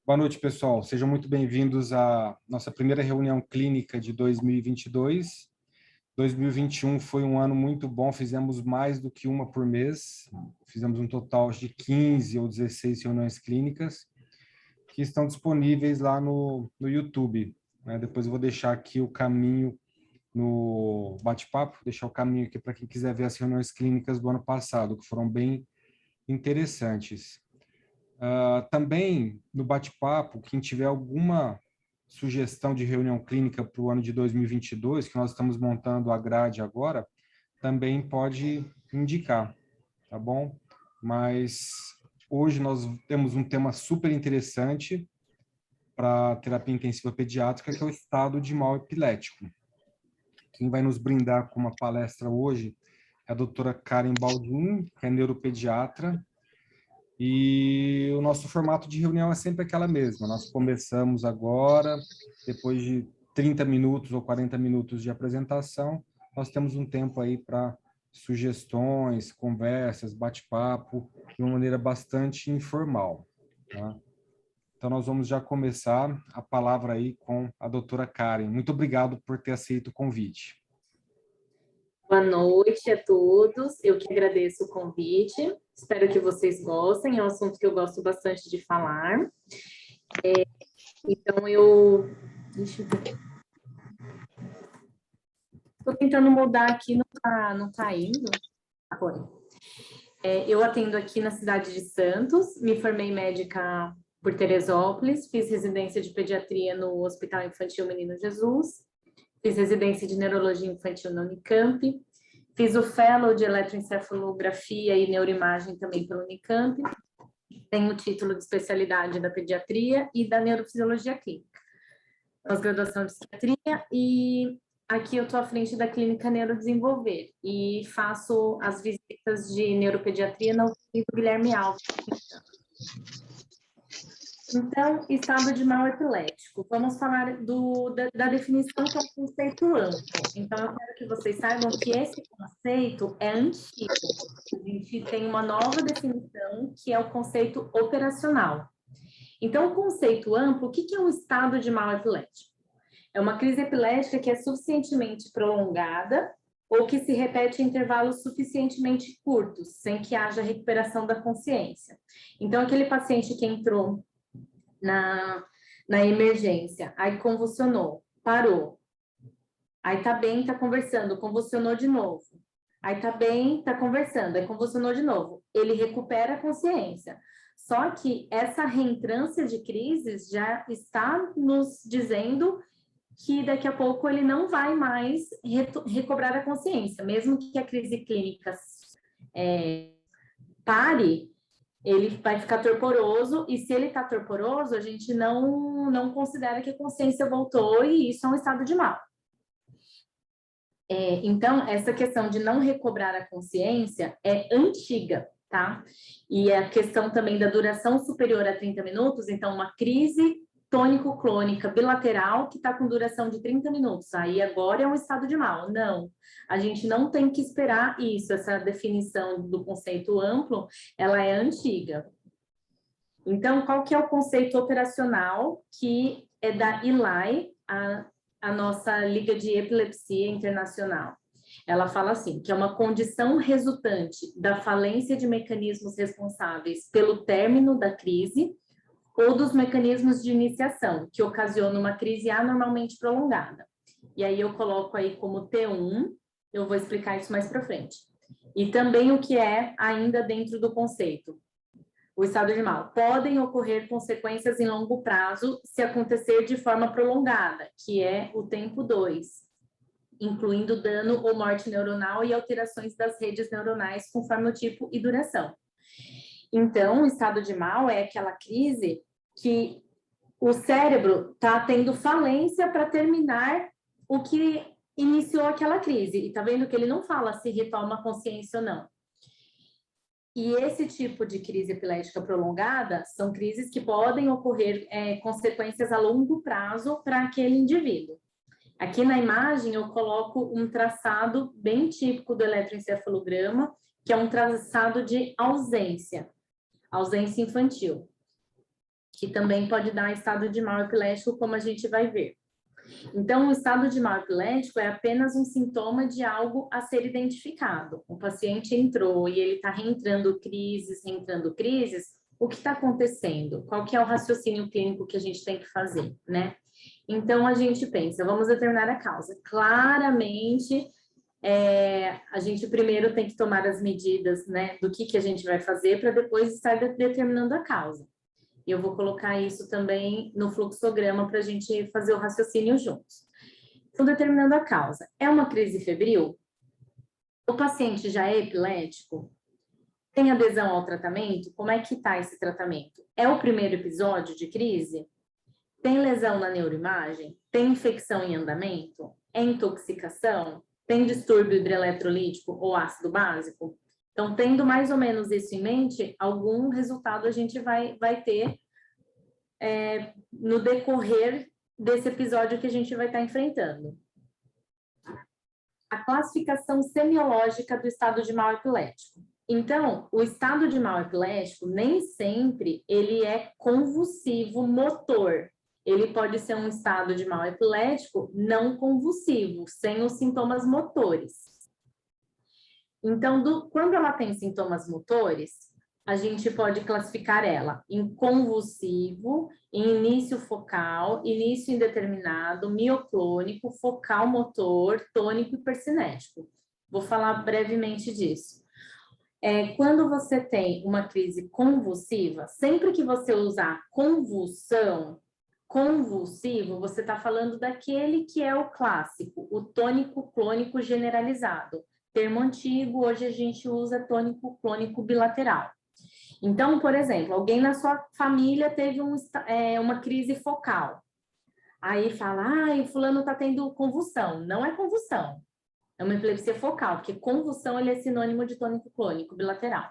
Boa noite, pessoal. Sejam muito bem-vindos à nossa primeira reunião clínica de 2022. 2021 foi um ano muito bom, fizemos mais do que uma por mês. Fizemos um total de 15 ou 16 reuniões clínicas que estão disponíveis lá no YouTube, né? Depois eu vou deixar aqui o caminho no bate-papo, deixar o caminho aqui para quem quiser ver as reuniões clínicas do ano passado, que foram bem interessantes. Também, no bate-papo, quem tiver alguma sugestão de reunião clínica para o ano de 2022, que nós estamos montando a grade agora, também pode indicar, tá bom? Mas hoje nós temos um tema super interessante para terapia intensiva pediátrica, que é o estado de mal epilético. Quem vai nos brindar com uma palestra hoje é a doutora Karen Baldin, que é neuropediatra. E o nosso formato de reunião é sempre aquela mesma. Nós começamos agora, depois de 30 minutos ou 40 minutos de apresentação, nós temos um tempo aí para sugestões, conversas, bate-papo, de uma maneira bastante informal, tá? Então, nós vamos já começar a palavra aí com a doutora Karen. Muito obrigado por ter aceito o convite. Boa noite a todos, eu que agradeço o convite, espero que vocês gostem, é um assunto que eu gosto bastante de falar. Então, deixa eu ver. Estou tentando mudar aqui, não tá indo. Agora. Eu atendo aqui na cidade de Santos, me formei médica por Teresópolis, fiz residência de pediatria no Hospital Infantil Menino Jesus, fiz residência de neurologia infantil na Unicamp, fiz o fellow de eletroencefalografia e neuroimagem também pela Unicamp, tenho o título de especialidade da pediatria e da neurofisiologia clínica, pós-graduação de psiquiatria, e aqui eu estou à frente da clínica Neurodesenvolver e faço as visitas de neuropediatria na UTI do Guilherme Alves. Então, estado de mal epilético. Vamos falar da definição, que é um conceito amplo. Então, eu quero que vocês saibam que esse conceito é antigo. A gente tem uma nova definição, que é o conceito operacional. Então, o conceito amplo, o que é um estado de mal epilético? É uma crise epilética que é suficientemente prolongada ou que se repete em intervalos suficientemente curtos, sem que haja recuperação da consciência. Então, aquele paciente que entrou na emergência, aí convulsionou, parou, aí tá bem, tá conversando, convulsionou de novo, aí tá bem, tá conversando, aí convulsionou de novo, ele recupera a consciência. Só que essa reentrância de crises já está nos dizendo que daqui a pouco ele não vai mais recobrar a consciência, mesmo que a crise clínica pare, ele vai ficar torporoso, e se ele está torporoso, a gente não considera que a consciência voltou, e isso é um estado de mal. Então, essa questão de não recobrar a consciência é antiga, tá? E a questão também da duração superior a 30 minutos, então uma crise tônico-clônica bilateral que está com duração de 30 minutos, aí agora é um estado de mal. Não, a gente não tem que esperar isso, essa definição do conceito amplo, ela é antiga. Então, qual que é o conceito operacional, que é da ILAI, a nossa Liga de Epilepsia Internacional? Ela fala assim, que é uma condição resultante da falência de mecanismos responsáveis pelo término da crise ou dos mecanismos de iniciação, que ocasionam uma crise anormalmente prolongada. E aí eu coloco aí como T1, eu vou explicar isso mais para frente. E também o que é ainda dentro do conceito. O estado de mal. Podem ocorrer consequências em longo prazo se acontecer de forma prolongada, que é o tempo 2, incluindo dano ou morte neuronal e alterações das redes neuronais conforme o tipo e duração. Então, o estado de mal é aquela crise que o cérebro está tendo falência para terminar o que iniciou aquela crise. E está vendo que ele não fala se retoma a consciência ou não. E esse tipo de crise epilética prolongada são crises que podem ocorrer consequências a longo prazo para aquele indivíduo. Aqui na imagem eu coloco um traçado bem típico do eletroencefalograma, que é um traçado de ausência infantil. que também pode dar estado de mal epilético, como a gente vai ver. Então, o estado de mal epilético é apenas um sintoma de algo a ser identificado. O paciente entrou e ele está reentrando crises, o que está acontecendo? Qual que é o raciocínio clínico que a gente tem que fazer, né? Então, a gente pensa, vamos determinar a causa. Claramente, a gente primeiro tem que tomar as medidas, né, do que a gente vai fazer para depois estar determinando a causa. E eu vou colocar isso também no fluxograma para a gente fazer o raciocínio juntos. Então, determinando a causa. É uma crise febril? O paciente já é epilético? Tem adesão ao tratamento? Como é que está esse tratamento? É o primeiro episódio de crise? Tem lesão na neuroimagem? Tem infecção em andamento? É intoxicação? Tem distúrbio hidroeletrolítico ou ácido básico? Então, tendo mais ou menos isso em mente, algum resultado a gente vai ter no decorrer desse episódio que a gente vai estar enfrentando. A classificação semiológica do estado de mal epilético. Então, o estado de mal epilético, nem sempre ele é convulsivo motor. Ele pode ser um estado de mal epilético não convulsivo, sem os sintomas motores. Então, quando ela tem sintomas motores, a gente pode classificar ela em convulsivo, em início focal, início indeterminado, mioclônico, focal motor, tônico e hipercinético. Vou falar brevemente disso. Quando você tem uma crise convulsiva, sempre que você usar convulsivo, você está falando daquele que é o clássico, o tônico-clônico generalizado. Termo antigo, hoje a gente usa tônico-clônico bilateral. Então, por exemplo, alguém na sua família teve uma crise focal. Aí fala, o fulano está tendo convulsão. Não é convulsão, é uma epilepsia focal, porque convulsão ele é sinônimo de tônico-clônico bilateral.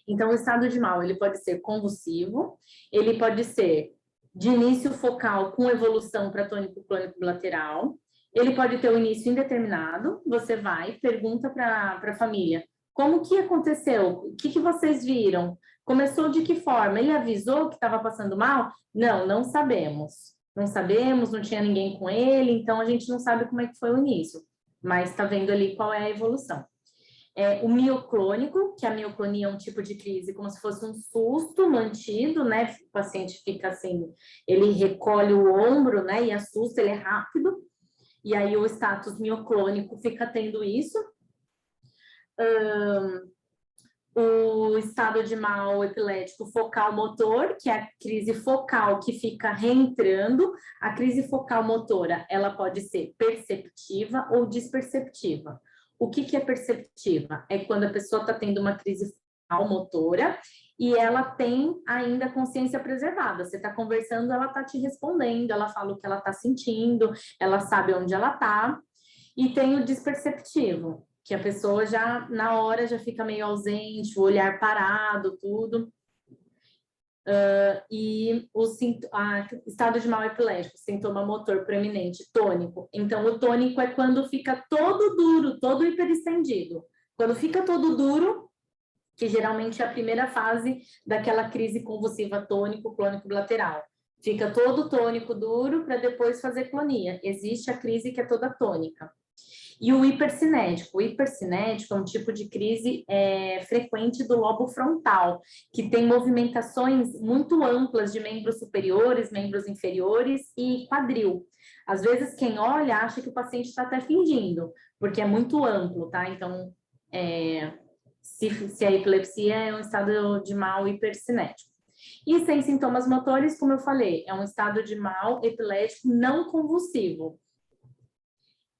Então, o estado de mal, ele pode ser convulsivo, ele pode ser de início focal com evolução para tônico-clônico bilateral, ele pode ter o início indeterminado, você vai, pergunta para a família, como que aconteceu? O que vocês viram? Começou de que forma? Ele avisou que estava passando mal? Não, não sabemos. Não sabemos, não tinha ninguém com ele, então a gente não sabe como é que foi o início, mas está vendo ali qual é a evolução. O mioclônico, que a mioclonia é um tipo de crise como se fosse um susto mantido, né? O paciente fica assim, ele recolhe o ombro, né? E assusta, ele é rápido. E aí o status mioclônico fica tendo isso. O estado de mal epilético focal motor, que é a crise focal que fica reentrando. A crise focal motora, ela pode ser perceptiva ou desperceptiva. O que é perceptiva? É quando a pessoa está tendo uma crise focal motora e ela tem ainda consciência preservada. Você está conversando, ela está te respondendo, ela fala o que ela está sentindo, ela sabe onde ela está. E tem o desperceptivo, que a pessoa já, na hora, já fica meio ausente, o olhar parado, tudo. E o estado de mal epilético, sintoma motor preeminente, tônico. Então, o tônico é quando fica todo duro, todo hiperestendido. Quando fica todo duro, que geralmente é a primeira fase daquela crise convulsiva tônico, clônico bilateral. Fica todo tônico duro para depois fazer clonia. Existe a crise que é toda tônica. E o hipercinético. O hipercinético é um tipo de crise frequente do lobo frontal, que tem movimentações muito amplas de membros superiores, membros inferiores e quadril. Às vezes, quem olha acha que o paciente está até fingindo, porque é muito amplo, tá? Então, se a epilepsia é um estado de mal hipercinético. E sem sintomas motores, como eu falei, é um estado de mal epilético não convulsivo,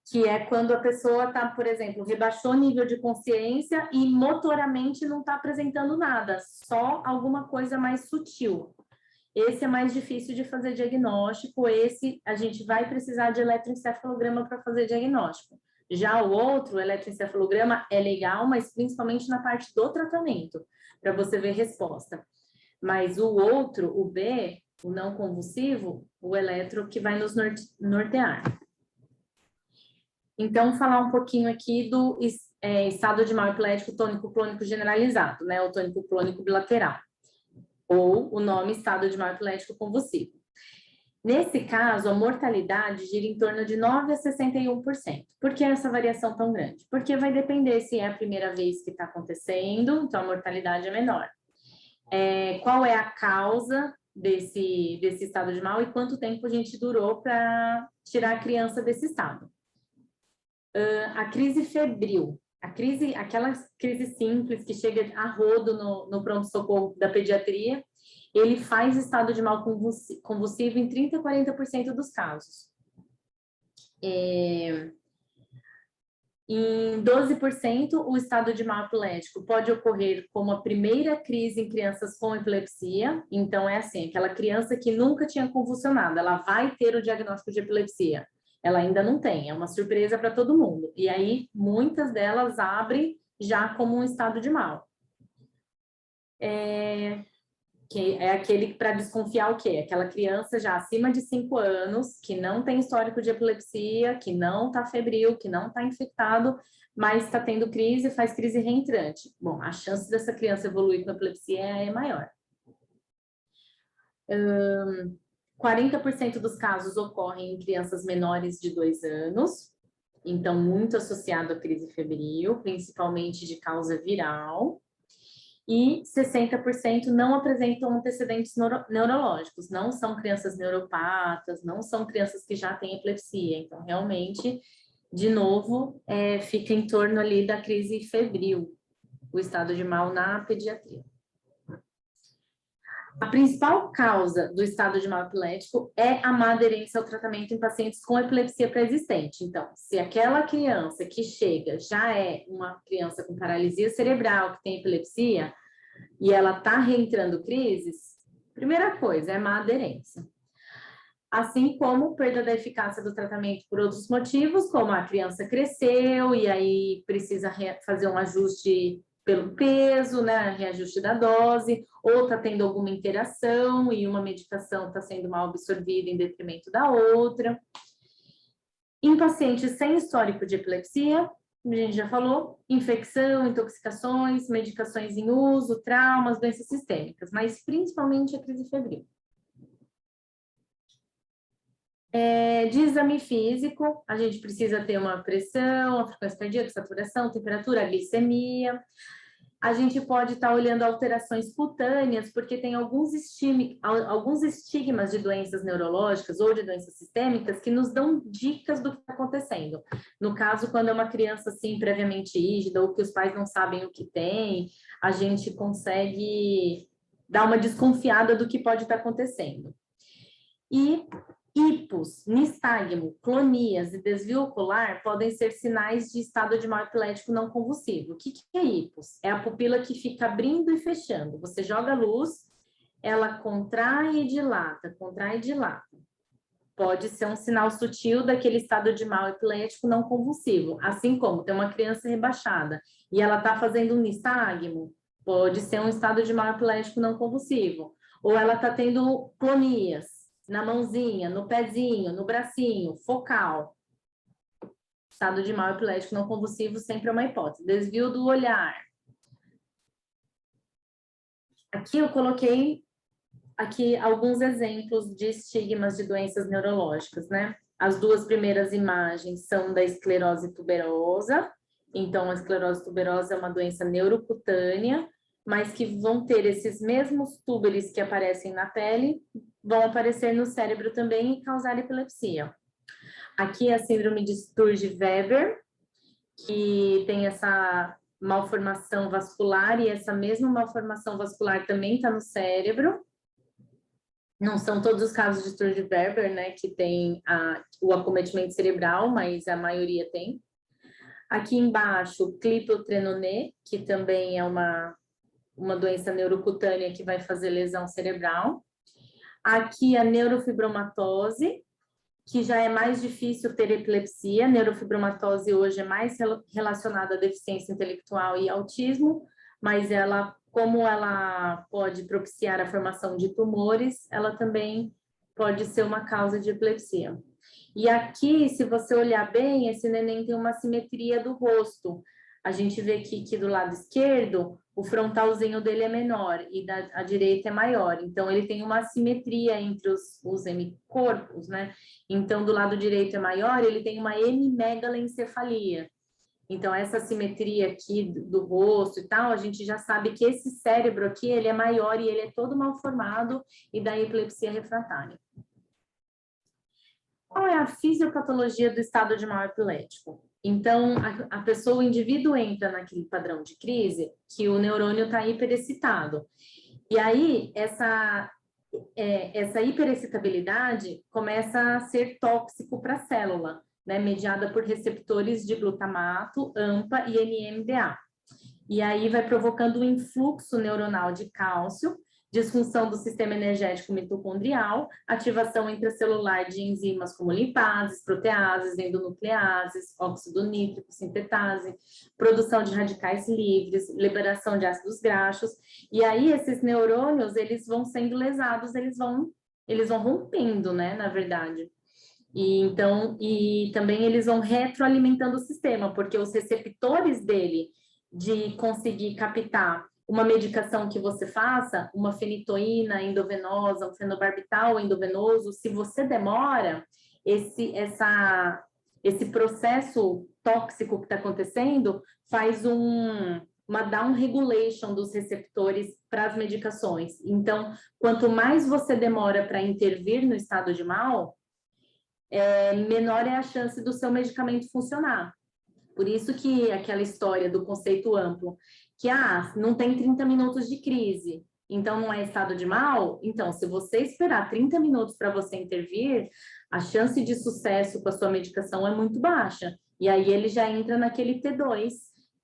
que é quando a pessoa está, por exemplo, rebaixou o nível de consciência e motoramente não está apresentando nada, só alguma coisa mais sutil. Esse é mais difícil de fazer diagnóstico, esse a gente vai precisar de eletroencefalograma para fazer diagnóstico. Já o outro, o eletroencefalograma, é legal, mas principalmente na parte do tratamento, para você ver resposta. Mas o outro, o B, o não convulsivo, o eletro que vai nos nortear. Então, falar um pouquinho aqui do estado de mal epilético tônico-clônico generalizado, né? O tônico-clônico bilateral. ou o nome estado de mal epilético convulsivo. Nesse caso, a mortalidade gira em torno de 9 a 61%. Por que essa variação tão grande? Porque vai depender se é a primeira vez que está acontecendo, então a mortalidade é menor. Qual é a causa desse estado de mal e quanto tempo a gente durou para tirar a criança desse estado? A crise febril, aquela crise simples que chega a rodo no pronto-socorro da pediatria, ele faz estado de mal convulsivo em 30% a 40% dos casos. Em 12%, o estado de mal epilético pode ocorrer como a primeira crise em crianças com epilepsia. Então, é assim, aquela criança que nunca tinha convulsionado, ela vai ter o diagnóstico de epilepsia. Ela ainda não tem, é uma surpresa para todo mundo. E aí, muitas delas abrem já como um estado de mal. Que é aquele para desconfiar o quê? Aquela criança já acima de 5 anos, que não tem histórico de epilepsia, que não está febril, que não está infectado, mas está tendo crise, faz crise reentrante. Bom, a chance dessa criança evoluir com epilepsia é maior. 40% dos casos ocorrem em crianças menores de 2 anos, então muito associado à crise febril, principalmente de causa viral. E 60% não apresentam antecedentes neurológicos, não são crianças neuropatas, não são crianças que já têm epilepsia. Então, realmente, de novo, fica em torno ali da crise febril, o estado de mal na pediatria. A principal causa do estado de mal epilético é a má aderência ao tratamento em pacientes com epilepsia pré-existente. Então, se aquela criança que chega já é uma criança com paralisia cerebral, que tem epilepsia, e ela está reentrando crises, primeira coisa é má aderência. Assim como perda da eficácia do tratamento por outros motivos, como a criança cresceu e aí precisa fazer um ajuste pelo peso, né, reajuste da dose, ou está tendo alguma interação e uma medicação está sendo mal absorvida em detrimento da outra. Em pacientes sem histórico de epilepsia, a gente já falou, infecção, intoxicações, medicações em uso, traumas, doenças sistêmicas, mas principalmente a crise febril. De exame físico, a gente precisa ter uma pressão, a frequência cardíaca, saturação, temperatura, a glicemia. A gente pode estar olhando alterações cutâneas, porque tem alguns estigmas de doenças neurológicas ou de doenças sistêmicas que nos dão dicas do que está acontecendo. No caso, quando é uma criança assim, previamente rígida, ou que os pais não sabem o que tem, a gente consegue dar uma desconfiada do que pode estar acontecendo. E hipos, nistagmo, clonias e desvio ocular podem ser sinais de estado de mal epilético não convulsivo. O que é hipos? É a pupila que fica abrindo e fechando. Você joga a luz, ela contrai e dilata, contrai e dilata. Pode ser um sinal sutil daquele estado de mal epilético não convulsivo. Assim como tem uma criança rebaixada e ela está fazendo um nistagmo, pode ser um estado de mal epilético não convulsivo. Ou ela está tendo clonias na mãozinha, no pezinho, no bracinho, focal. Estado de mal epilético não convulsivo sempre é uma hipótese. Desvio do olhar. Aqui eu coloquei alguns exemplos de estigmas de doenças neurológicas, né? As duas primeiras imagens são da esclerose tuberosa. Então, a esclerose tuberosa é uma doença neurocutânea, mas que vão ter esses mesmos túbulos que aparecem na pele, vão aparecer no cérebro também e causar epilepsia. Aqui é a síndrome de Sturge-Weber, que tem essa malformação vascular, e essa mesma malformação vascular também está no cérebro. Não são todos os casos de Sturge-Weber, né, que tem o acometimento cerebral, mas a maioria tem. Aqui embaixo, Clipotrenone, que também é uma doença neurocutânea que vai fazer lesão cerebral. Aqui a neurofibromatose, que já é mais difícil ter epilepsia. Neurofibromatose hoje é mais relacionada à deficiência intelectual e autismo, mas como ela pode propiciar a formação de tumores, ela também pode ser uma causa de epilepsia. E aqui, se você olhar bem, esse neném tem uma simetria do rosto. a gente vê que do lado esquerdo, o frontalzinho dele é menor e a direita é maior. Então, ele tem uma assimetria entre os hemicorpos, né? Então, do lado direito é maior, ele tem uma hemimegalencefalia. Então, essa simetria aqui do rosto e tal, a gente já sabe que esse cérebro aqui, ele é maior e ele é todo mal formado e da epilepsia refratária. Qual é a fisiopatologia do estado de mal epilético? Então, a pessoa, o indivíduo entra naquele padrão de crise que o neurônio está hiperexcitado. E aí, essa hiperexcitabilidade começa a ser tóxico para a célula, né, mediada por receptores de glutamato, AMPA e NMDA. E aí vai provocando um influxo neuronal de cálcio, disfunção do sistema energético mitocondrial, ativação intracelular de enzimas como lipases, proteases, endonucleases, óxido nítrico, sintetase, produção de radicais livres, liberação de ácidos graxos. E aí esses neurônios, eles vão sendo lesados, eles vão rompendo, né, na verdade. E também eles vão retroalimentando o sistema, porque os receptores dele de conseguir captar uma medicação que você faça, uma fenitoína endovenosa, um fenobarbital endovenoso, se você demora, esse processo tóxico que está acontecendo faz uma down regulation dos receptores para as medicações. Então, quanto mais você demora para intervir no estado de mal, menor é a chance do seu medicamento funcionar. Por isso que aquela história do conceito amplo, que não tem 30 minutos de crise, então não é estado de mal, então se você esperar 30 minutos para você intervir, a chance de sucesso com a sua medicação é muito baixa. E aí ele já entra naquele T2,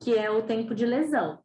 que é o tempo de lesão.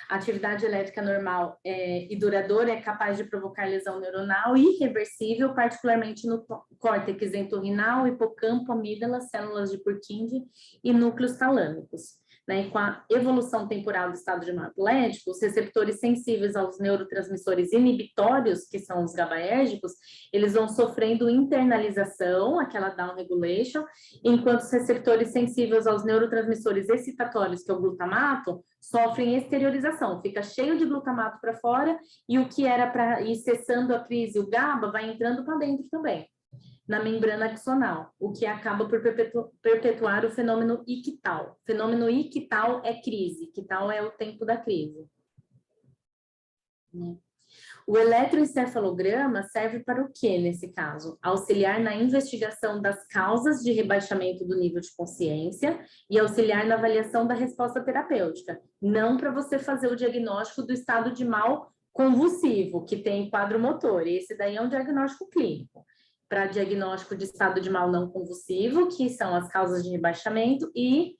A atividade elétrica normal e duradoura é capaz de provocar lesão neuronal irreversível, particularmente no córtex entorrinal, hipocampo, amígdala, células de Purkinje e núcleos talâmicos. Né? E com a evolução temporal do estado de mal epilético, os receptores sensíveis aos neurotransmissores inibitórios, que são os GABAérgicos, eles vão sofrendo internalização, aquela down regulation, enquanto os receptores sensíveis aos neurotransmissores excitatórios, que é o glutamato, sofrem exteriorização, fica cheio de glutamato para fora e o que era para ir cessando a crise, o GABA, vai entrando para dentro também, na membrana axonal, o que acaba por perpetuar o fenômeno ictal. Fenômeno ictal é crise, ictal é o tempo da crise. O eletroencefalograma serve para o quê nesse caso? Auxiliar na investigação das causas de rebaixamento do nível de consciência e auxiliar na avaliação da resposta terapêutica, não para você fazer o diagnóstico do estado de mal convulsivo, que tem quadro motor, esse daí é um diagnóstico clínico. Para diagnóstico de estado de mal não convulsivo, que são as causas de rebaixamento, e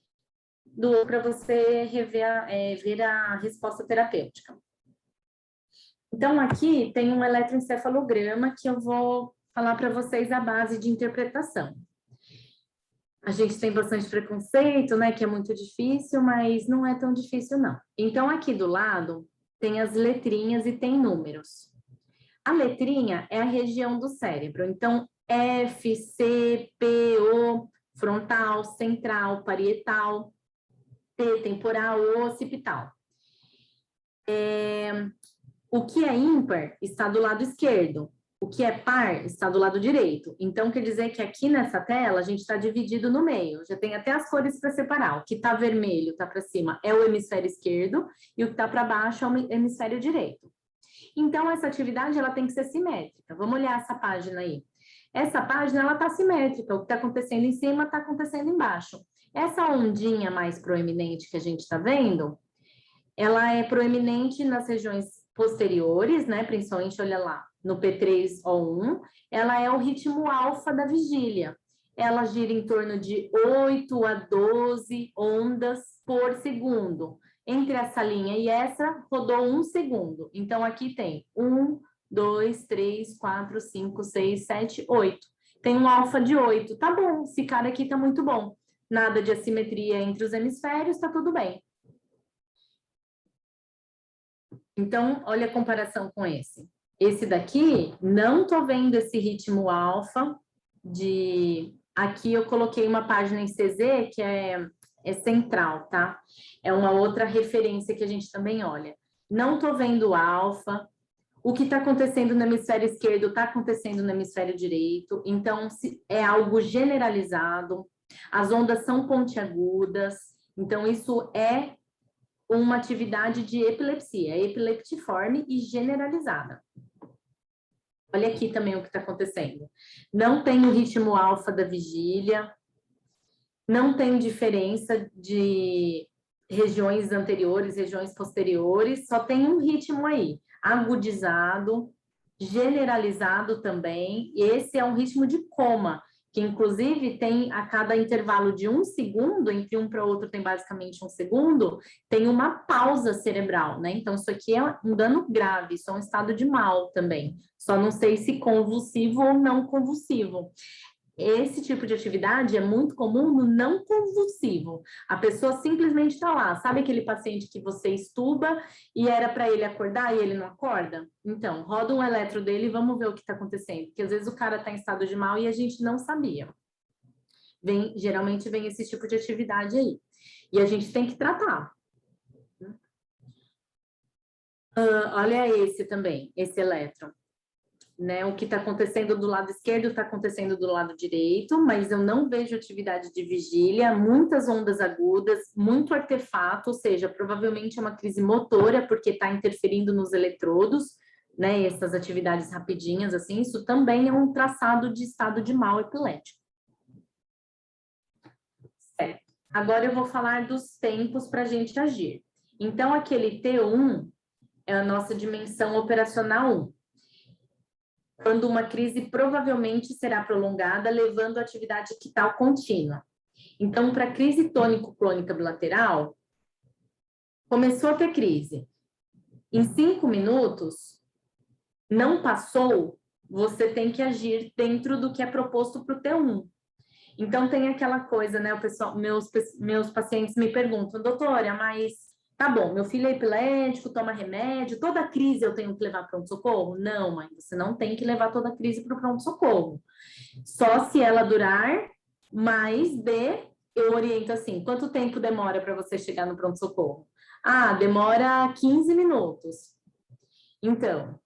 para você ver a resposta terapêutica. Então, aqui tem um eletroencefalograma que eu vou falar para vocês a base de interpretação. A gente tem bastante preconceito, né, que é muito difícil, mas não é tão difícil, não. Então, aqui do lado, tem as letrinhas e tem números. A letrinha é a região do cérebro. Então, F, C, P, O, frontal, central, parietal, T, temporal, O, occipital. O que é ímpar está do lado esquerdo. O que é par está do lado direito. Então, quer dizer que aqui nessa tela, a gente está dividido no meio. Já tem até as cores para separar. O que está vermelho, está para cima, é o hemisfério esquerdo. E o que está para baixo é o hemisfério direito. Então, essa atividade ela tem que ser simétrica. Vamos olhar essa página aí. Essa página ela está simétrica. O que está acontecendo em cima está acontecendo embaixo. Essa ondinha mais proeminente que a gente está vendo, ela é proeminente nas regiões posteriores, né? Principalmente, olha lá, no P3O1, ela é o ritmo alfa da vigília. Ela gira em torno de 8 a 12 ondas por segundo. Entre essa linha e essa, rodou 1 segundo. Então, aqui tem 1, 2, 3, 4, 5, 6, 7, 8. Tem um alfa de 8. Tá bom, esse cara aqui tá muito bom. Nada de assimetria entre os hemisférios, tá tudo bem. Então, olha a comparação com esse. Esse daqui, não tô vendo esse ritmo alfa de Aqui eu coloquei uma página em CZ que é central, tá? É uma outra referência que a gente também olha. Não estou vendo alfa. O que está acontecendo no hemisfério esquerdo está acontecendo no hemisfério direito. Então, é algo generalizado. As ondas são pontiagudas. Então, isso é uma atividade de epilepsia, epileptiforme e generalizada. Olha aqui também o que está acontecendo. Não tem o ritmo alfa da vigília, não tem diferença de regiões anteriores, regiões posteriores, só tem um ritmo aí, agudizado, generalizado também, e esse é um ritmo de coma, que inclusive tem a cada intervalo de 1 segundo, entre um para outro tem basicamente 1 segundo, tem uma pausa cerebral, né? Então, isso aqui é um dano grave, isso é um estado de mal também. Só não sei se convulsivo ou não convulsivo. Esse tipo de atividade é muito comum no não convulsivo. A pessoa simplesmente está lá. Sabe aquele paciente que você estuba e era para ele acordar e ele não acorda? Então, roda um eletro dele e vamos ver o que está acontecendo. Porque às vezes o cara está em estado de mal e a gente não sabia. Geralmente vem esse tipo de atividade aí. E a gente tem que tratar. Olha esse também, esse eletro. Né, o que está acontecendo do lado esquerdo está acontecendo do lado direito, mas eu não vejo atividade de vigília, muitas ondas agudas, muito artefato, ou seja, provavelmente é uma crise motora, porque está interferindo nos eletrodos, né, essas atividades rapidinhas, assim, isso também é um traçado de estado de mal epilético. Certo. Agora eu vou falar dos tempos para a gente agir. Então, aquele T1 é a nossa dimensão operacional 1. Quando uma crise provavelmente será prolongada, levando a atividade ictal contínua. Então, para a crise tônico-clônica bilateral, começou a ter crise. Em 5 minutos, não passou, você tem que agir dentro do que é proposto para o T1. Então, tem aquela coisa, né? O pessoal, meus pacientes me perguntam, doutora, mas tá bom, meu filho é epilético, toma remédio, toda crise eu tenho que levar para pronto-socorro? Não, mãe, você não tem que levar toda crise para o pronto-socorro. Só se ela durar mais de, eu oriento assim, quanto tempo demora para você chegar no pronto-socorro? Ah, demora 15 minutos. Então,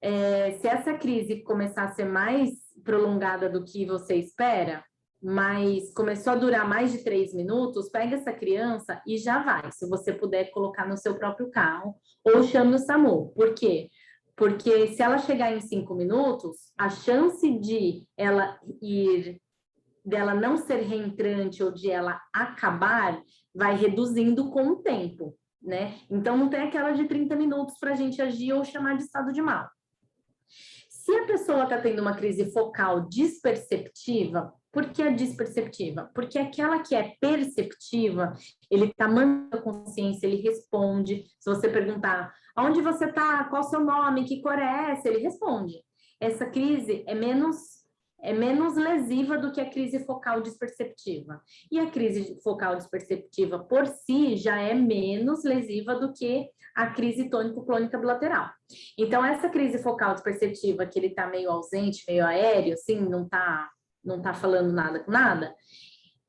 se essa crise começar a ser mais prolongada do que você espera, mas começou a durar mais de 3 minutos, pega essa criança e já vai, se você puder colocar no seu próprio carro, ou chame o SAMU. Por quê? Porque se ela chegar em 5 minutos, a chance de dela não ser reentrante ou de ela acabar, vai reduzindo com o tempo, né? Então, não tem aquela de 30 minutos para a gente agir ou chamar de estado de mal. Se a pessoa está tendo uma crise focal disperceptiva, por que é disperceptiva? Porque aquela que é perceptiva, ele está mandando a consciência, ele responde. Se você perguntar, aonde você está? Qual o seu nome? Que cor é essa? Ele responde. Essa crise é menos lesiva do que a crise focal disperceptiva. E a crise focal disperceptiva, por si, já é menos lesiva do que a crise tônico-clônica bilateral. Então, essa crise focal disperceptiva, que ele está meio ausente, meio aéreo, assim, não tá falando nada com nada,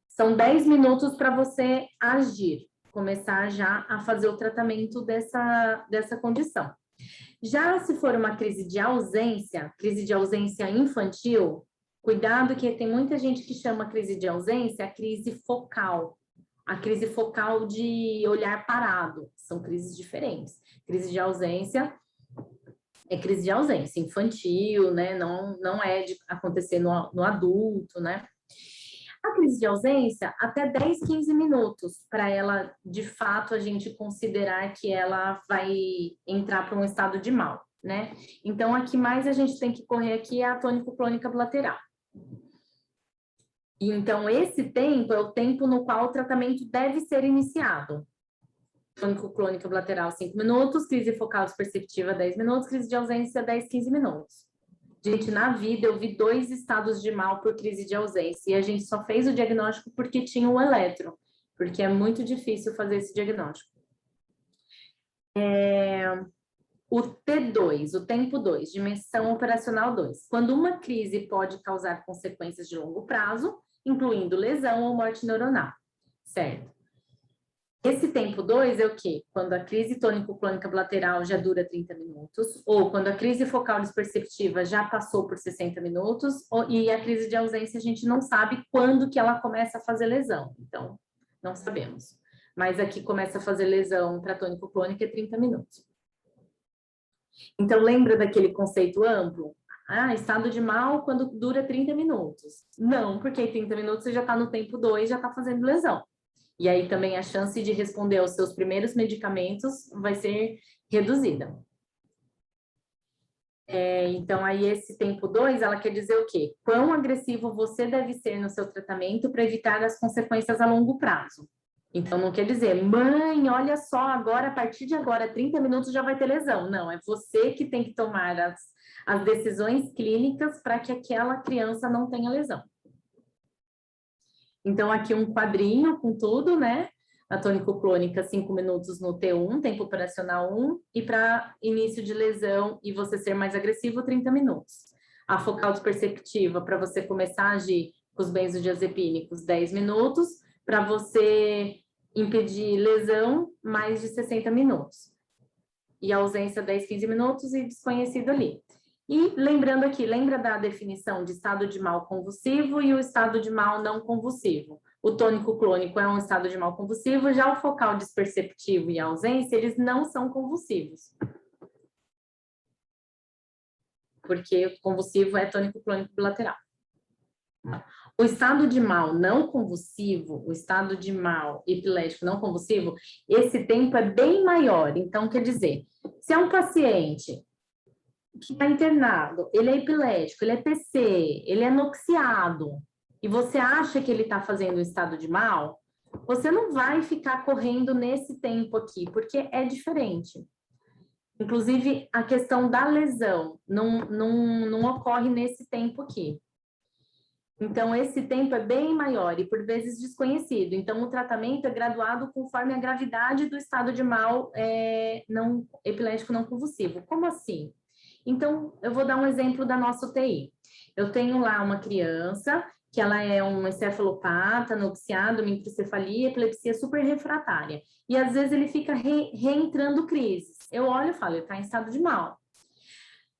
são 10 minutos para você agir, começar já a fazer o tratamento dessa condição. Já se for uma crise de ausência infantil, cuidado que tem muita gente que chama a crise de ausência a crise focal de olhar parado, são crises diferentes. Crise de ausência é crise de ausência infantil, né? Não é de acontecer no adulto, né? A crise de ausência, até 10, 15 minutos, para ela, de fato, a gente considerar que ela vai entrar para um estado de mal, né? Então, a que mais a gente tem que correr aqui é a tônico-clônica bilateral. E, então, esse tempo é o tempo no qual o tratamento deve ser iniciado. Tônico-clônica bilateral, 5 minutos, crise focal disperceptiva, 10 minutos, crise de ausência, 10, 15 minutos. Gente, na vida eu vi 2 estados de mal por crise de ausência e a gente só fez o diagnóstico porque tinha o eletro, porque é muito difícil fazer esse diagnóstico. O T2, o tempo 2, dimensão operacional 2, quando uma crise pode causar consequências de longo prazo, incluindo lesão ou morte neuronal, certo? Esse tempo 2 é o quê? Quando a crise tônico-clônica bilateral já dura 30 minutos, ou quando a crise focal disperceptiva já passou por 60 minutos, e a crise de ausência a gente não sabe quando que ela começa a fazer lesão, então não sabemos. Mas aqui começa a fazer lesão para tônico-clônica é 30 minutos. Então lembra daquele conceito amplo? Ah, estado de mal quando dura 30 minutos. Não, porque 30 minutos você já está no tempo 2, já está fazendo lesão. E aí também a chance de responder aos seus primeiros medicamentos vai ser reduzida. Então, aí esse tempo 2, ela quer dizer o quê? Quão agressivo você deve ser no seu tratamento para evitar as consequências a longo prazo. Então, não quer dizer, mãe, olha só, agora, a partir de agora, 30 minutos já vai ter lesão. Não, é você que tem que tomar as decisões clínicas para que aquela criança não tenha lesão. Então, aqui um quadrinho com tudo, né? A tônico-clônica, 5 minutos no T1, tempo operacional 1, e para início de lesão e você ser mais agressivo, 30 minutos. A focal disperceptiva, para você começar a agir com os benzodiazepínicos, 10 minutos, para você impedir lesão, mais de 60 minutos. E a ausência, 10, 15 minutos e desconhecido ali. E lembrando aqui, lembra da definição de estado de mal convulsivo e o estado de mal não convulsivo. O tônico clônico é um estado de mal convulsivo, já o focal disperceptivo e a ausência, eles não são convulsivos. Porque o convulsivo é tônico clônico bilateral. O estado de mal não convulsivo, o estado de mal epilético não convulsivo, esse tempo é bem maior. Então, quer dizer, se é um paciente que está internado, ele é epilético, ele é PC, ele é noxiado, e você acha que ele está fazendo um estado de mal, você não vai ficar correndo nesse tempo aqui, porque é diferente. Inclusive, a questão da lesão não ocorre nesse tempo aqui. Então, esse tempo é bem maior e, por vezes, desconhecido. Então, o tratamento é graduado conforme a gravidade do estado de mal não epilético não convulsivo. Como assim? Então, eu vou dar um exemplo da nossa UTI. Eu tenho lá uma criança que ela é um encefalopata, noxiado, microcefalia, epilepsia super refratária. E, às vezes, ele fica reentrando crises. Eu olho e falo, ele está em estado de mal.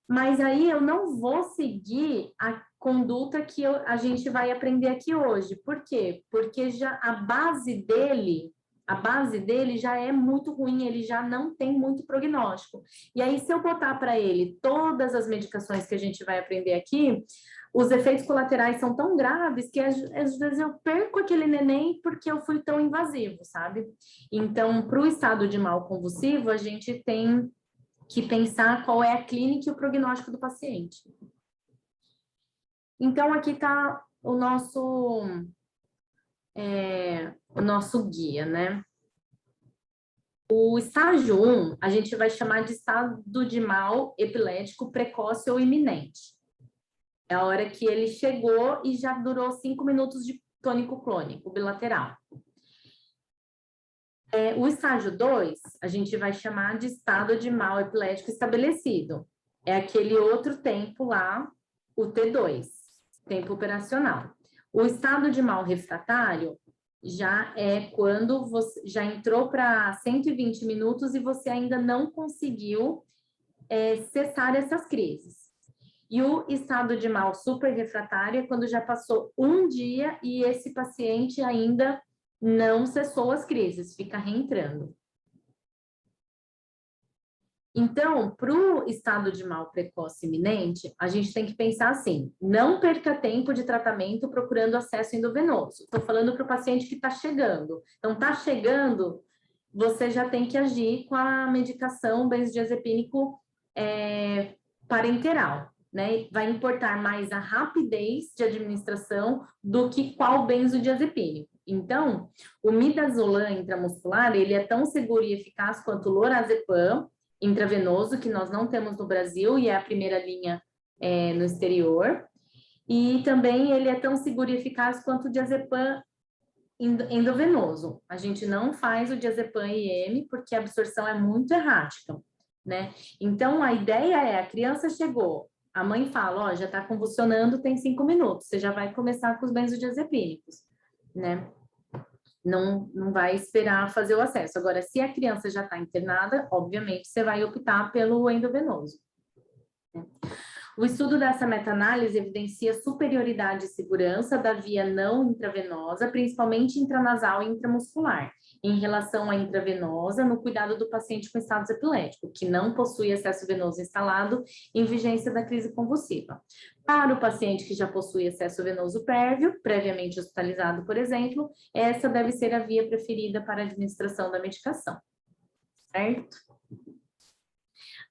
Mas aí eu não vou seguir a conduta que a gente vai aprender aqui hoje. Por quê? Porque já a base dele já é muito ruim, ele já não tem muito prognóstico. E aí, se eu botar para ele todas as medicações que a gente vai aprender aqui, os efeitos colaterais são tão graves que às vezes eu perco aquele neném porque eu fui tão invasivo, sabe? Então, para o estado de mal convulsivo, a gente tem que pensar qual é a clínica e o prognóstico do paciente. Então, aqui está o nosso guia, né? O estágio 1, a gente vai chamar de estado de mal epilético precoce ou iminente. É a hora que ele chegou e já durou 5 minutos de tônico clônico bilateral. O estágio 2, a gente vai chamar de estado de mal epilético estabelecido. É aquele outro tempo lá, o T2, tempo operacional. O estado de mal refratário já é quando você já entrou para 120 minutos e você ainda não conseguiu cessar essas crises. E o estado de mal super refratário é quando já passou um dia e esse paciente ainda não cessou as crises, fica reentrando. Então, para o estado de mal precoce iminente, a gente tem que pensar assim, não perca tempo de tratamento procurando acesso endovenoso. Estou falando para o paciente que está chegando. Então, está chegando, você já tem que agir com a medicação benzodiazepínico parenteral, né? Vai importar mais a rapidez de administração do que qual benzodiazepínico. Então, o midazolam intramuscular, ele é tão seguro e eficaz quanto o lorazepam intravenoso, que nós não temos no Brasil e é a primeira linha no exterior. E também ele é tão seguro e eficaz quanto o diazepam endovenoso. A gente não faz o diazepam IM porque a absorção é muito errática. né? Então, a ideia é, a criança chegou, a mãe fala, ó, já está convulsionando, tem 5 minutos, você já vai começar com os benzodiazepínicos, né? Não vai esperar fazer o acesso. Agora, se a criança já está internada, obviamente, você vai optar pelo endovenoso. O estudo dessa meta-análise evidencia superioridade e segurança da via não intravenosa, principalmente intranasal e intramuscular, em relação à intravenosa no cuidado do paciente com estados epiléticos, que não possui acesso venoso instalado em vigência da crise convulsiva. Para o paciente que já possui acesso venoso prévio, previamente hospitalizado, por exemplo, essa deve ser a via preferida para a administração da medicação, certo?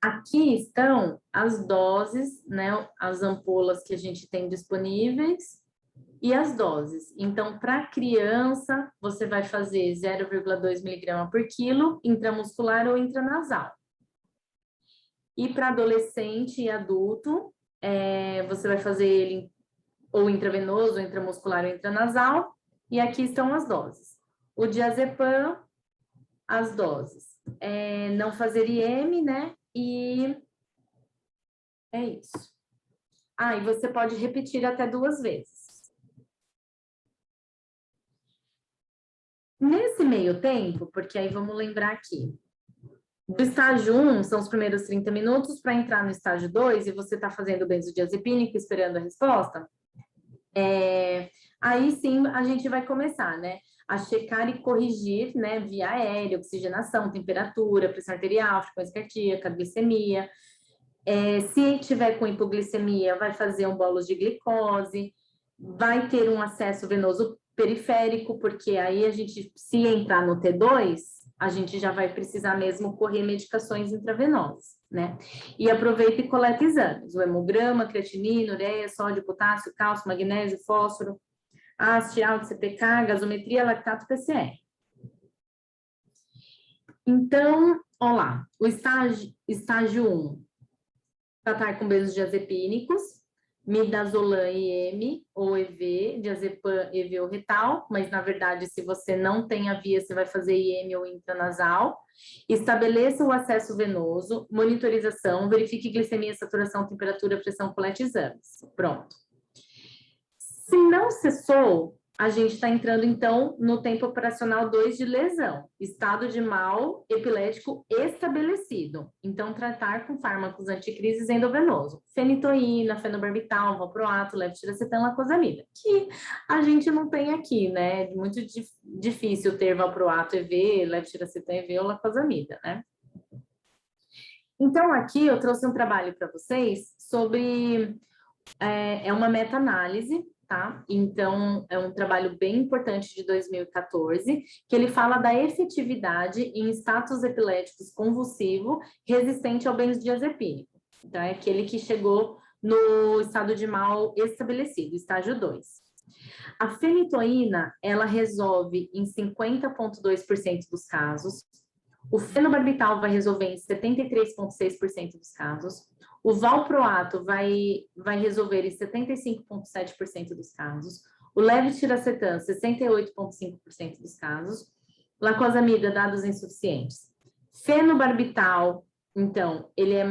Aqui estão as doses, né, as ampolas que a gente tem disponíveis e as doses. Então, para criança, você vai fazer 0,2 miligrama por quilo, intramuscular ou intranasal. E para adolescente e adulto, você vai fazer ele ou intravenoso, ou intramuscular ou intranasal. E aqui estão as doses. O diazepam, as doses. Não fazer IM, né? E é isso. E você pode repetir até 2 vezes. Nesse meio tempo, porque aí vamos lembrar aqui, do estágio 1 são os primeiros 30 minutos, para entrar no estágio 2 e você está fazendo benzodiazepínico esperando a resposta, aí sim a gente vai começar, né? A checar e corrigir, né, via aérea, oxigenação, temperatura, pressão arterial, frequência cardíaca, glicemia. Se tiver com hipoglicemia, vai fazer um bolus de glicose, vai ter um acesso venoso periférico, porque aí a gente, se entrar no T2, a gente já vai precisar mesmo correr medicações intravenosas, né? E aproveita e coleta exames, o hemograma, creatinina, ureia, sódio, potássio, cálcio, magnésio, fósforo, ácido, CPK, gasometria, lactato, PCR. Então, ó lá, o estágio 1, tratar com benzodiazepínicos, midazolam IM ou EV, diazepam EV ou retal, mas na verdade, se você não tem a via, você vai fazer IM ou intranasal. Estabeleça o acesso venoso, monitorização, verifique glicemia, saturação, temperatura, pressão, colete exames. Pronto. Se não cessou, a gente está entrando, então, no tempo operacional 2 de lesão, estado de mal epilético estabelecido. Então, tratar com fármacos anticrises endovenoso, fenitoína, fenobarbital, valproato, levetiracetam, lacosamida, que a gente não tem aqui, né? É muito difícil ter valproato EV, levetiracetam EV ou lacosamida, né? Então, aqui eu trouxe um trabalho para vocês sobre... uma meta-análise, tá? Então, é um trabalho bem importante de 2014, que ele fala da efetividade em status epiléticos convulsivo resistente ao benzodiazepínico. Então, é aquele que chegou no estado de mal estabelecido, estágio 2. A fenitoína, ela resolve em 50,2% dos casos. O fenobarbital vai resolver em 73,6% dos casos. O valproato vai resolver em 75,7% dos casos. O levetiracetam, 68,5% dos casos. Lacosamida, dados insuficientes. Fenobarbital, então, ele é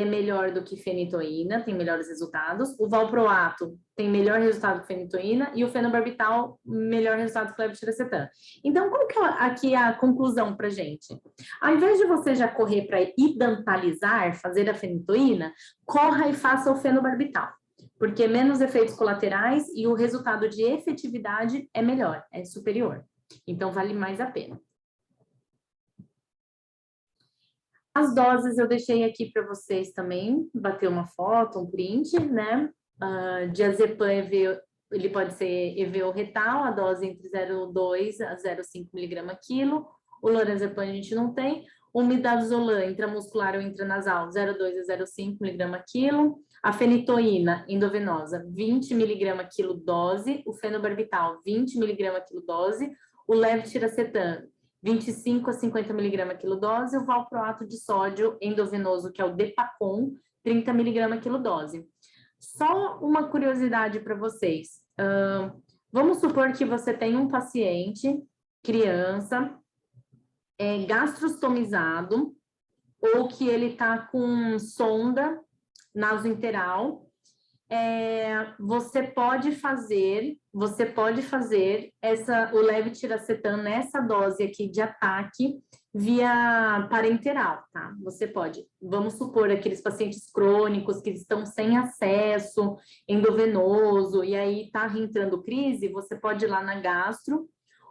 melhor do que fenitoína, tem melhores resultados. O valproato tem melhor resultado que fenitoína e o fenobarbital, melhor resultado que levetiracetam. Então, qual que é aqui a conclusão para gente? Ao invés de você já correr para idantalizar, fazer a fenitoína, corra e faça o fenobarbital, porque menos efeitos colaterais e o resultado de efetividade é melhor, é superior. Então, vale mais a pena. As doses eu deixei aqui para vocês também, bater uma foto, um print, né? Diazepam EV, ele pode ser EV ou retal, a dose entre 0,2 a 0,5 miligrama quilo. O lorazepam a gente não tem. O midazolam intramuscular ou intranasal, 0,2 a 0,5 miligrama quilo. A fenitoína endovenosa, 20 miligrama quilo dose. O fenobarbital, 20 miligrama quilo dose. O levetiracetam, 25 a 50 miligrama quilo dose, o valproato de sódio endovenoso, que é o Depacon, 30 miligrama quilo dose. Só uma curiosidade para vocês. Vamos supor que você tem um paciente, criança, gastrostomizado, ou que ele está com sonda nasointeral, você pode fazer o levetiracetam nessa dose aqui de ataque via parenteral, tá? Você pode, vamos supor, aqueles pacientes crônicos que estão sem acesso endovenoso e aí tá reentrando crise, você pode ir lá na gastro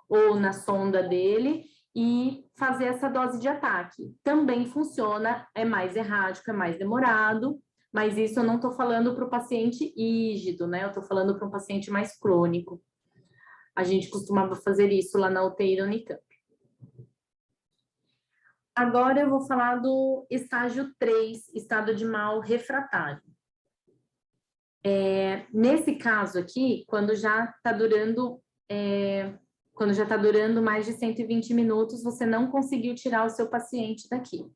ou na sonda dele e fazer essa dose de ataque. Também funciona, é mais errático, é mais demorado, mas isso eu não estou falando para o paciente ígido, né? Eu estou falando para um paciente mais crônico. A gente costumava fazer isso lá na UTI da Unicamp. Agora eu vou falar do estágio 3, estado de mal refratário. Nesse caso aqui, quando já está durando mais de 120 minutos, você não conseguiu tirar o seu paciente daqui.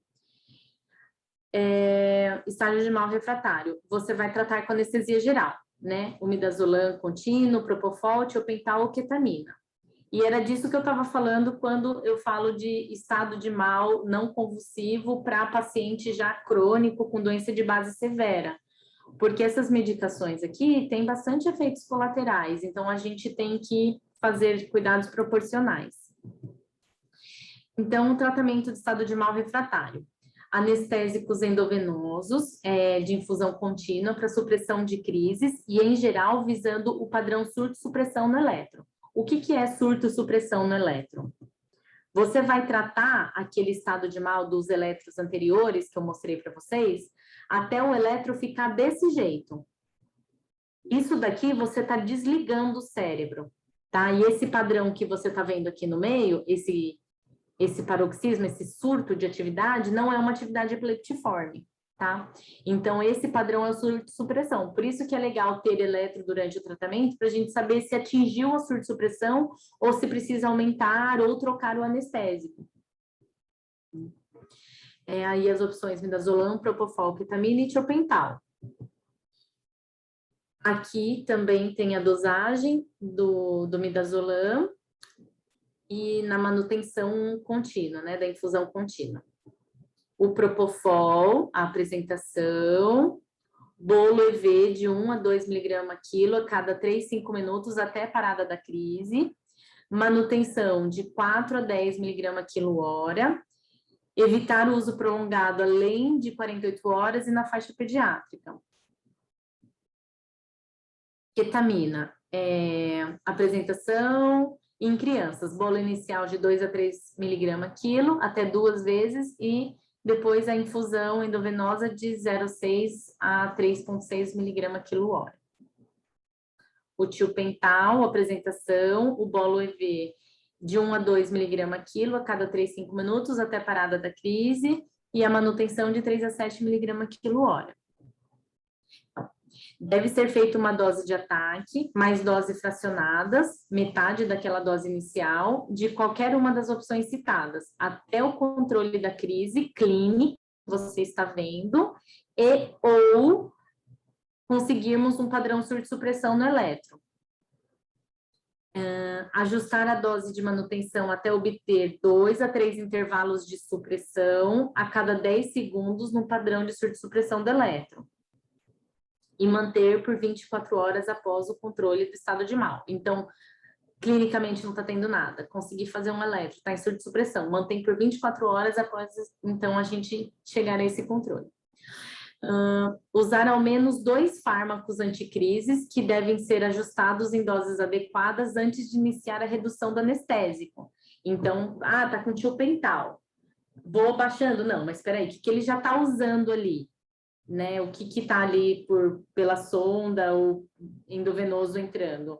Estágio de mal refratário, você vai tratar com anestesia geral, né? O midazolam contínuo, propofol, tiopental ou ketamina. E era disso que eu estava falando quando eu falo de estado de mal não convulsivo para paciente já crônico com doença de base severa. Porque essas medicações aqui têm bastante efeitos colaterais, então a gente tem que fazer cuidados proporcionais. Então, o tratamento de estado de mal refratário. Anestésicos endovenosos de infusão contínua para supressão de crises e, em geral, visando o padrão surto-supressão no eletro. O que é surto-supressão no eletro? Você vai tratar aquele estado de mal dos eletros anteriores que eu mostrei para vocês até o eletro ficar desse jeito. Isso daqui você está desligando o cérebro, tá? E esse padrão que você está vendo aqui no meio, esse paroxismo, esse surto de atividade, não é uma atividade epileptiforme, tá? Então, esse padrão é o surto-supressão. Por isso que é legal ter eletro durante o tratamento, para a gente saber se atingiu a surto-supressão ou se precisa aumentar ou trocar o anestésico. Aí as opções midazolam, propofol, ketamina e tiopental. Aqui também tem a dosagem do midazolam, e na manutenção contínua, né, da infusão contínua. O propofol, a apresentação, bolo EV de 1 a 2 mg quilo a cada 3, 5 minutos até a parada da crise, manutenção de 4 a 10 mg quilo hora, evitar o uso prolongado além de 48 horas e na faixa pediátrica. Ketamina, apresentação em crianças, bolo inicial de 2 a 3 mg quilo, até 2 vezes, e depois a infusão endovenosa de 0,6 a 3,6 mg quilo hora. O tiopental, apresentação, o bolo EV de 1 a 2 mg quilo a cada 3, 5 minutos até a parada da crise, e a manutenção de 3 a 7 mg quilo hora. Deve ser feita uma dose de ataque, mais doses fracionadas, metade daquela dose inicial, de qualquer uma das opções citadas, até o controle da crise clínica, você está vendo, e ou conseguirmos um padrão surto-supressão no eletro. Ajustar a dose de manutenção até obter 2 a 3 intervalos de supressão a cada 10 segundos no padrão de surto-supressão do eletro. E manter por 24 horas após o controle do estado de mal. Então, clinicamente não está tendo nada. Consegui fazer um eletro, está em surto-supressão. Mantém por 24 horas após, então, a gente chegar a esse controle. Usar ao menos 2 fármacos anticrises que devem ser ajustados em doses adequadas antes de iniciar a redução do anestésico. Então, tá com tiopental. Vou baixando? Não, mas espera aí, o que ele já está usando ali? Né, o que está ali pela sonda ou endovenoso entrando.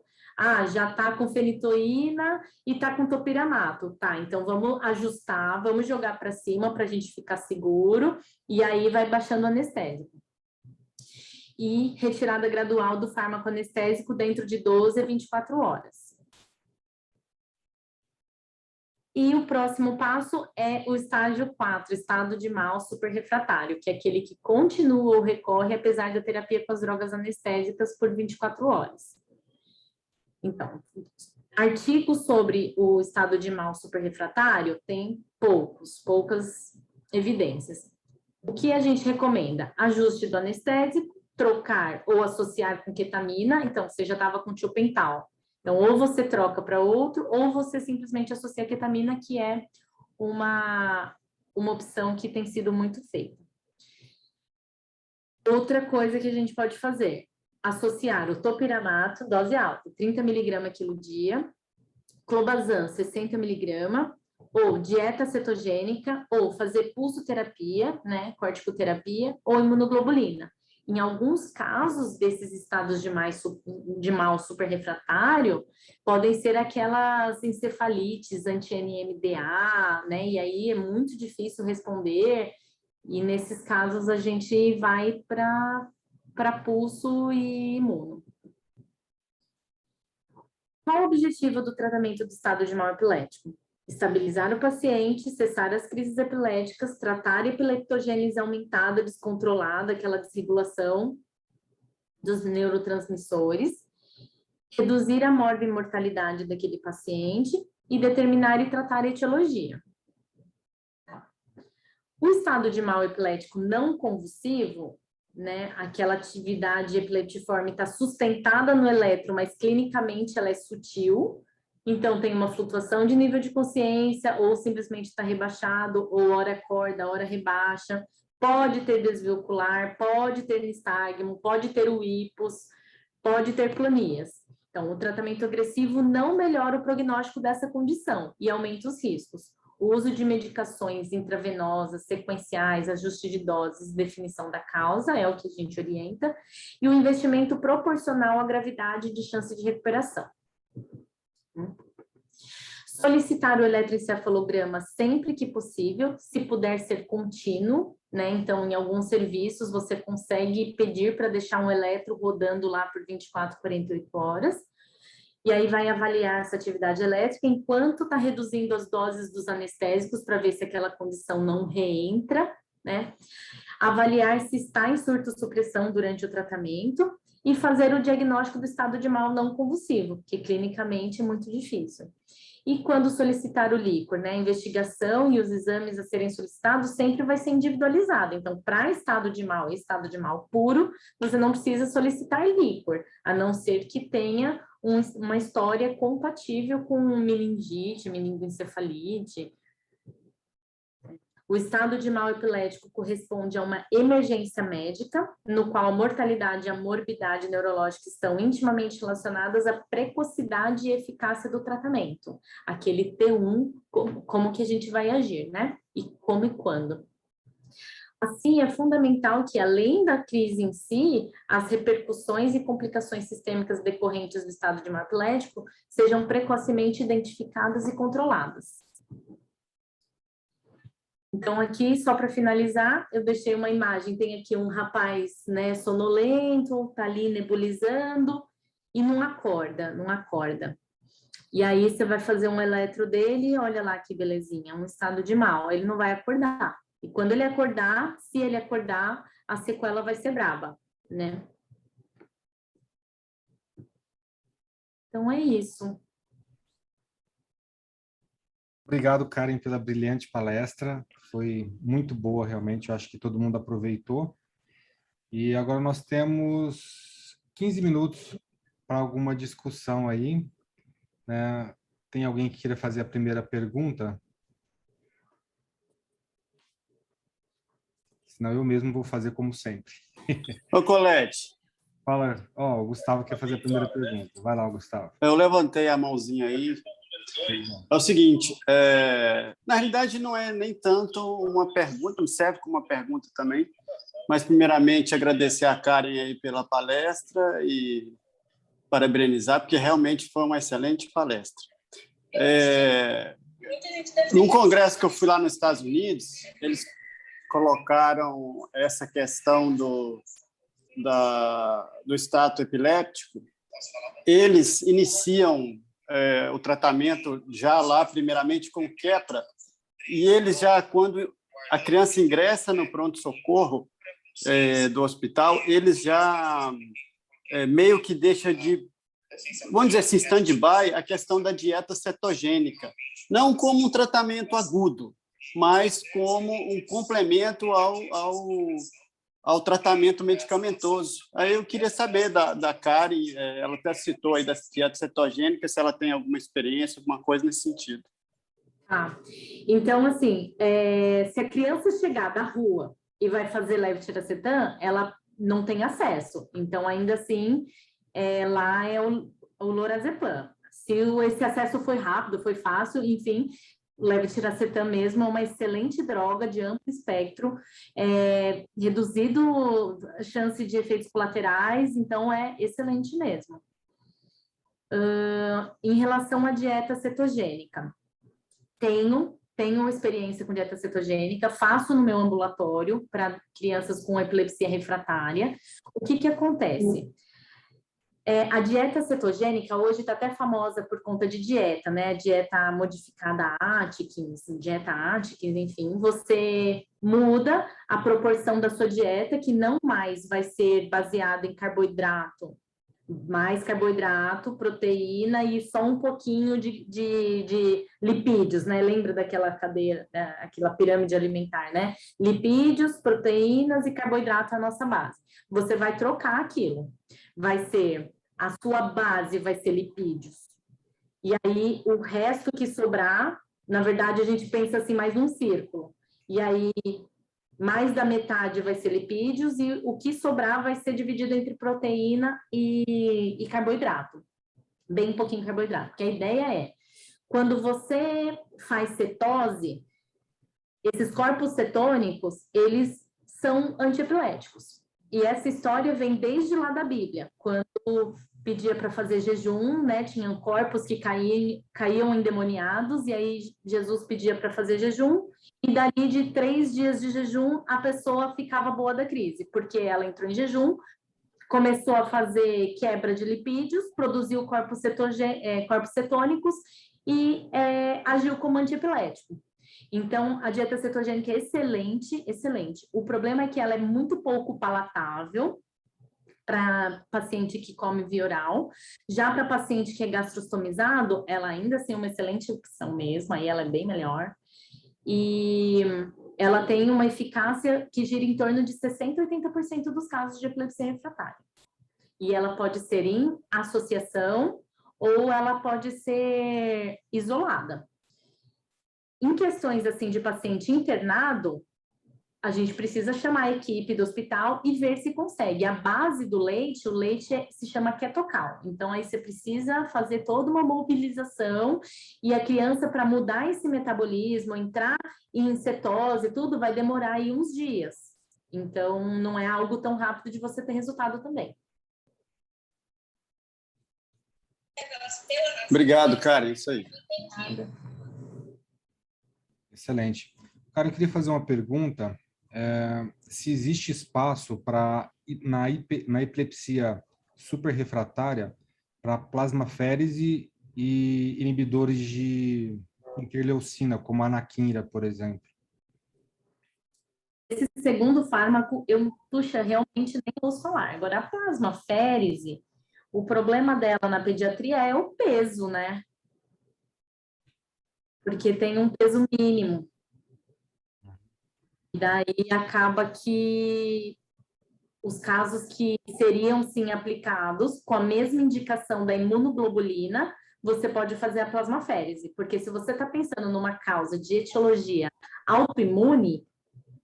Já está com fenitoína e está com topiramato, tá? Então vamos ajustar, vamos jogar para cima para a gente ficar seguro e aí vai baixando o anestésico. E retirada gradual do fármaco anestésico dentro de 12 a 24 horas. E o próximo passo é o estágio 4, estado de mal superrefratário, que é aquele que continua ou recorre apesar da terapia com as drogas anestésicas por 24 horas. Então, artigos sobre o estado de mal superrefratário tem poucas evidências. O que a gente recomenda? Ajuste do anestésico, trocar ou associar com ketamina. Então, você já estava com tiopental. Então, ou você troca para outro, ou você simplesmente associa a ketamina, que é uma opção que tem sido muito feita. Outra coisa que a gente pode fazer, associar o topiramato, dose alta, 30 mg quilo dia, clobazam, 60 mg, ou dieta cetogênica, ou fazer pulsoterapia, né, corticoterapia, ou imunoglobulina. Em alguns casos desses estados de mal super refratário, podem ser aquelas encefalites anti-NMDA, né, e aí é muito difícil responder, e nesses casos a gente vai para pulso e imuno. Qual o objetivo do tratamento do estado de mal epilético? Estabilizar o paciente, cessar as crises epiléticas, tratar a epileptogênese aumentada, descontrolada, aquela desregulação dos neurotransmissores, reduzir a morbimortalidade daquele paciente e determinar e tratar a etiologia. O estado de mal epilético não convulsivo, né, aquela atividade epileptiforme está sustentada no eletro, mas clinicamente ela é sutil, então tem uma flutuação de nível de consciência, ou simplesmente está rebaixado, ou hora acorda, hora rebaixa, pode ter desvio ocular, pode ter nistagmo, pode ter o hipos, pode ter clonias. Então, o tratamento agressivo não melhora o prognóstico dessa condição e aumenta os riscos. O uso de medicações intravenosas, sequenciais, ajuste de doses, definição da causa, é o que a gente orienta, e o investimento proporcional à gravidade de chance de recuperação. Solicitar o eletroencefalograma sempre que possível, se puder ser contínuo, né? Então, em alguns serviços, você consegue pedir para deixar um eletro rodando lá por 24, 48 horas, e aí vai avaliar essa atividade elétrica enquanto está reduzindo as doses dos anestésicos para ver se aquela condição não reentra, né? Avaliar se está em surto-supressão durante o tratamento e fazer o diagnóstico do estado de mal não convulsivo, que clinicamente é muito difícil. E quando solicitar o líquor, né? A investigação e os exames a serem solicitados sempre vai ser individualizado. Então, para estado de mal e estado de mal puro, você não precisa solicitar líquor, a não ser que tenha uma história compatível com meningite, meningoencefalite. O estado de mal epilético corresponde a uma emergência médica, no qual a mortalidade e a morbidade neurológica estão intimamente relacionadas à precocidade e eficácia do tratamento. Aquele T1, como que a gente vai agir, né? E como e quando. Assim, é fundamental que, além da crise em si, as repercussões e complicações sistêmicas decorrentes do estado de mal epilético sejam precocemente identificadas e controladas. Então, aqui, só para finalizar, eu deixei uma imagem. Tem aqui um rapaz, né, sonolento, tá ali nebulizando e não acorda, não acorda. E aí, você vai fazer um eletro dele, olha lá que belezinha, um estado de mal, ele não vai acordar. E quando ele acordar, se ele acordar, a sequela vai ser braba, né? Então, é isso. Obrigado, Karen, pela brilhante palestra. Foi muito boa, realmente. Eu acho que todo mundo aproveitou. E agora nós temos 15 minutos para alguma discussão aí, né? Tem alguém que queira fazer a primeira pergunta? Senão eu mesmo vou fazer como sempre. Ô, Colete. Fala, ó, o Gustavo quer fazer a primeira pergunta. Vai lá, Gustavo. Eu levantei a mãozinha aí. É o seguinte, na realidade não é nem tanto uma pergunta, não serve como uma pergunta também, mas primeiramente agradecer a Karen aí pela palestra e parabenizar, porque realmente foi uma excelente palestra. Num congresso que eu fui lá nos Estados Unidos, eles colocaram essa questão do stato epiléptico, eles iniciam o tratamento já lá, primeiramente, com Keppra, e eles já, quando a criança ingressa no pronto-socorro do hospital, eles já meio que deixa de, vamos dizer assim, stand-by a questão da dieta cetogênica, não como um tratamento agudo, mas como um complemento ao tratamento medicamentoso. Aí eu queria saber da Karen, ela até citou aí da dieta cetogênica, se ela tem alguma experiência, alguma coisa nesse sentido. Ah, então, assim, se a criança chegar da rua e vai fazer levetiracetam, ela não tem acesso. Então, ainda assim, lá é o lorazepam. Se esse acesso foi rápido, foi fácil, enfim, levetiracetam mesmo é uma excelente droga de amplo espectro, reduzido a chance de efeitos colaterais, então é excelente mesmo. Em relação à dieta cetogênica, tenho experiência com dieta cetogênica, faço no meu ambulatório para crianças com epilepsia refratária. O que acontece? A dieta cetogênica hoje está até famosa por conta de dieta, né? Dieta modificada Atkins, dieta Atkins, enfim. Você muda a proporção da sua dieta, que não mais vai ser baseada em carboidrato, mais carboidrato, proteína e só um pouquinho de lipídios, né? Lembra daquela cadeia, aquela pirâmide alimentar, né? Lipídios, proteínas e carboidrato é a nossa base. Você vai trocar aquilo. A sua base vai ser lipídios. E aí, o resto que sobrar, na verdade, a gente pensa assim, mais num círculo. E aí, mais da metade vai ser lipídios e o que sobrar vai ser dividido entre proteína e carboidrato. Bem pouquinho carboidrato. Porque a ideia é, quando você faz cetose, esses corpos cetônicos, eles são antiepiléticos. E essa história vem desde lá da Bíblia, quando pedia para fazer jejum, né? Tinham corpos que caíam endemoniados, e aí Jesus pedia para fazer jejum, e dali de 3 dias de jejum, a pessoa ficava boa da crise, porque ela entrou em jejum, começou a fazer quebra de lipídios, produziu corpos cetônicos e agiu como antiepilético. Então, a dieta cetogênica é excelente, excelente. O problema é que ela é muito pouco palatável para paciente que come via oral. Já para paciente que é gastrostomizado, ela ainda assim é uma excelente opção mesmo, aí ela é bem melhor. E ela tem uma eficácia que gira em torno de 60% a 80% dos casos de epilepsia refratária. E ela pode ser em associação ou ela pode ser isolada. Em questões assim de paciente internado, a gente precisa chamar a equipe do hospital e ver se consegue. A base do leite, o leite se chama ketocal. Então, aí você precisa fazer toda uma mobilização e a criança, para mudar esse metabolismo, entrar em cetose, tudo vai demorar aí uns dias. Então, não é algo tão rápido de você ter resultado também. Obrigado, Karen. Isso aí. Excelente. Cara, eu queria fazer uma pergunta. Se existe espaço para, na epilepsia superrefratária, para plasmaférese e inibidores de interleucina, como a anakinra, por exemplo. Esse segundo fármaco, realmente nem ouço falar. Agora, a plasmaférese, o problema dela na pediatria é o peso, né? Porque tem um peso mínimo. E daí acaba que os casos que seriam, sim, aplicados com a mesma indicação da imunoglobulina, você pode fazer a plasmaférese. Porque se você está pensando numa causa de etiologia autoimune,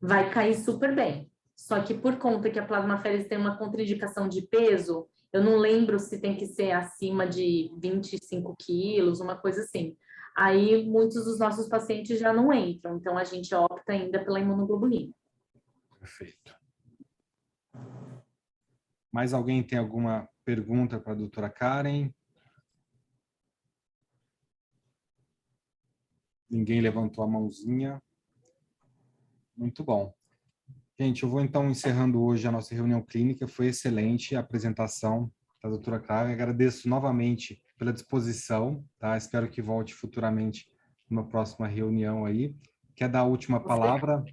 vai cair super bem. Só que por conta que a plasmaférese tem uma contraindicação de peso, eu não lembro se tem que ser acima de 25 quilos, uma coisa assim. Aí muitos dos nossos pacientes já não entram, então a gente opta ainda pela imunoglobulina. Perfeito. Mais alguém tem alguma pergunta para a doutora Karen? Ninguém levantou a mãozinha. Muito bom. Gente, eu vou então encerrando hoje a nossa reunião clínica. Foi excelente a apresentação da doutora Karen. Agradeço novamente pela disposição, tá? Espero que volte futuramente numa próxima reunião aí. Quer dar a última palavra?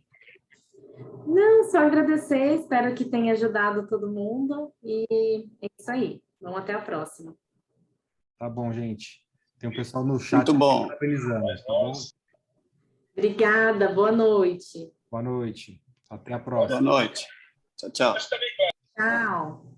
Não, só agradecer. Espero que tenha ajudado todo mundo. E é isso aí. Vamos até a próxima. Tá bom, gente. Tem um pessoal no chat Muito bom. parabenizando, tá bom? Obrigada, boa noite. Boa noite. Até a Boa próxima. noite. Tchau, tchau. Tchau.